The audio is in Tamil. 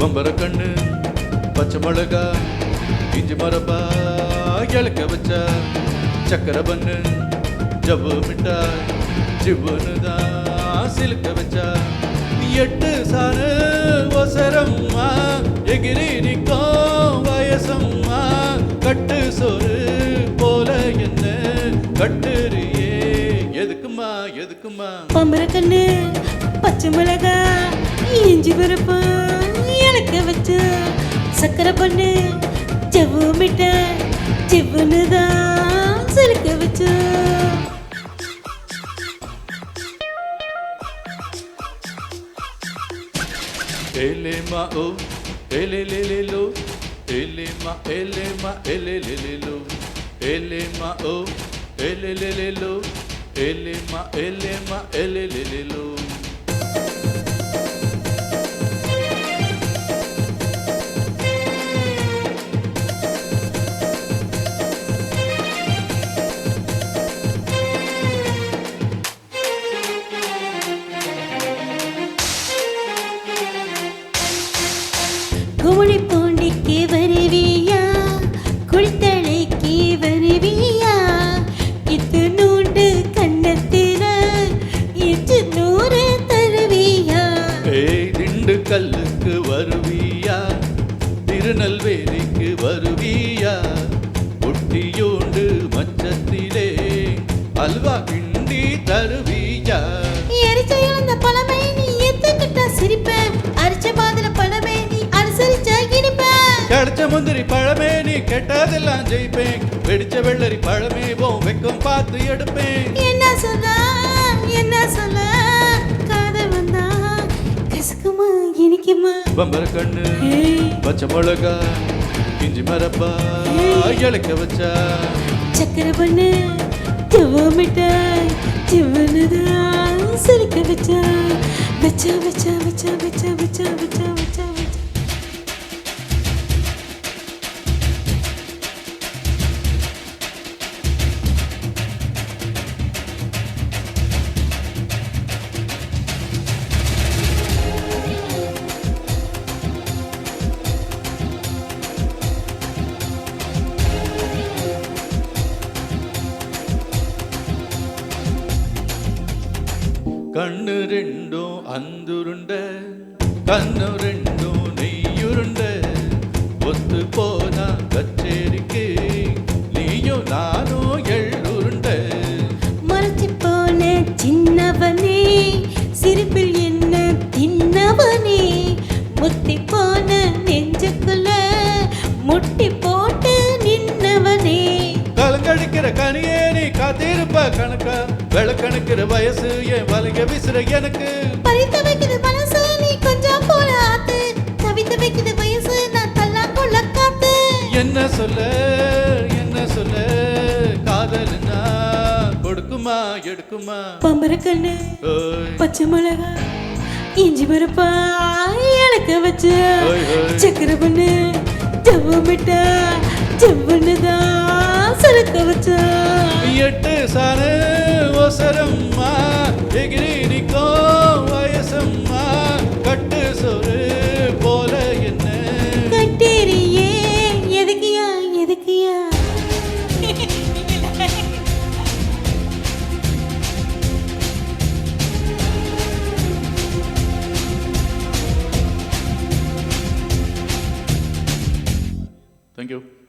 பம்பர கண்ணு பச்சை மிளகா இஞ்சி மரபா இழக்க வச்சா சக்கரை பண்ணு ஜவ்வு மிட்டாய் ஜிவ்வுன்னு தான் சிலுக்க வச்சா எட்டு சாரு ஒசரம்மா எகிரி நிற்கும் வயசம்மா கட்டு சோறு போல என்ன கட்டுறியே எதுக்குமா எதுக்குமா பம்பர கண்ணு பச்சை மிளகா இஞ்சி பருப்பு இழக்க வச்சு சக்கரை பண்ணு ஜவ்வு மிட்டாய் ஜிவ்வுன்னு தான் சிலுக்க வச்சு Elema o, elelelelo, elema elelelelo, elema o, elelelelo, elema elelelelo. குமணி பூண்டிக்கு வருவியா குளித்தலைக்கு வருவியா இது நூண்டு கண்ணத்தின இது நூறு தருவியா ஏய் திண்டு கல்லுக்கு வருவியா திருநெல்வேலிக்கு வருவியா ஒட்டியோண்டு மச்சத்திலே அல்வா கிண்டி தருவியா எரிச்ச இழந்த பழமை நீ எத்துக்கிட்ட சிரிப்ப அரிச்ச பாதல பழமை நீ அனுசரிச்சா இனிப்ப கிடைச்ச முந்திரி பழமே நீ கெட்டதெல்லாம் ஜெயிப்பேன் வெடிச்ச வெள்ளரி பழமே போம் வெக்கம் பார்த்து எடுப்பேன் என்ன சொல்ல காதல் வந்தா கசக்குமா இனிக்குமா பம்பர கண்ணு பச்சை மிளகா இஞ்சி மரப்பா இழக்க வச்சா சக்கரை பண்ணு ஜவ்வு மிட்டாய் ஜிவ்வுன்னுதான் சிரிக்க வச்சா வச்சா வச்சா வச்சா வச்சா வச்சா வச்சா வச்சா வச்சா கண்ணு ரெண்டும் அந்துருண்ட கண்ணு ரெண்டும் நெய்யுருண்ட ஒத்து போனா கச்சேரிக்கு நீயும் நானும் எள்ளுருண்ட மறைச்சு போன சின்னவனே சிரிப்பில் என்ன தின்னவனே முத்தி போன நெஞ்சுக்குள்ள முட்டி போட்டு நின்னவனே கலங்கடிக்கிற கனியே நீ காத்திருப்ப கணக்கா விளக்கணுக்கிற வயசு என் வலைய விசிற எனக்கு பறித்து வைக்குது மனசு நீ கொஞ்சம் போல ஆத்து தவித்து வைக்குது வயசு நான் தள்ளா கொள்ள காத்து என்ன சொல்ல காதல்னா கொடுக்குமா எடுக்குமா பம்பர கண்ணு ஓய் பச்சை மிளகா இஞ்சி பருப்பா இழக்க வச்சு ஓய் ஓய் சக்கரை பண்ணு ஜவ்வு மிட்டாய் ஜவ்வுன்னுதான் சிலுக்க வச்சா எட்டு சாரு ஒசரம்மா எகிரி நிற்கும் வயசம்மா கட்டு சோறு போல என்ன கட்டேரியே எதுக்கியா எதுக்கியா Thank you.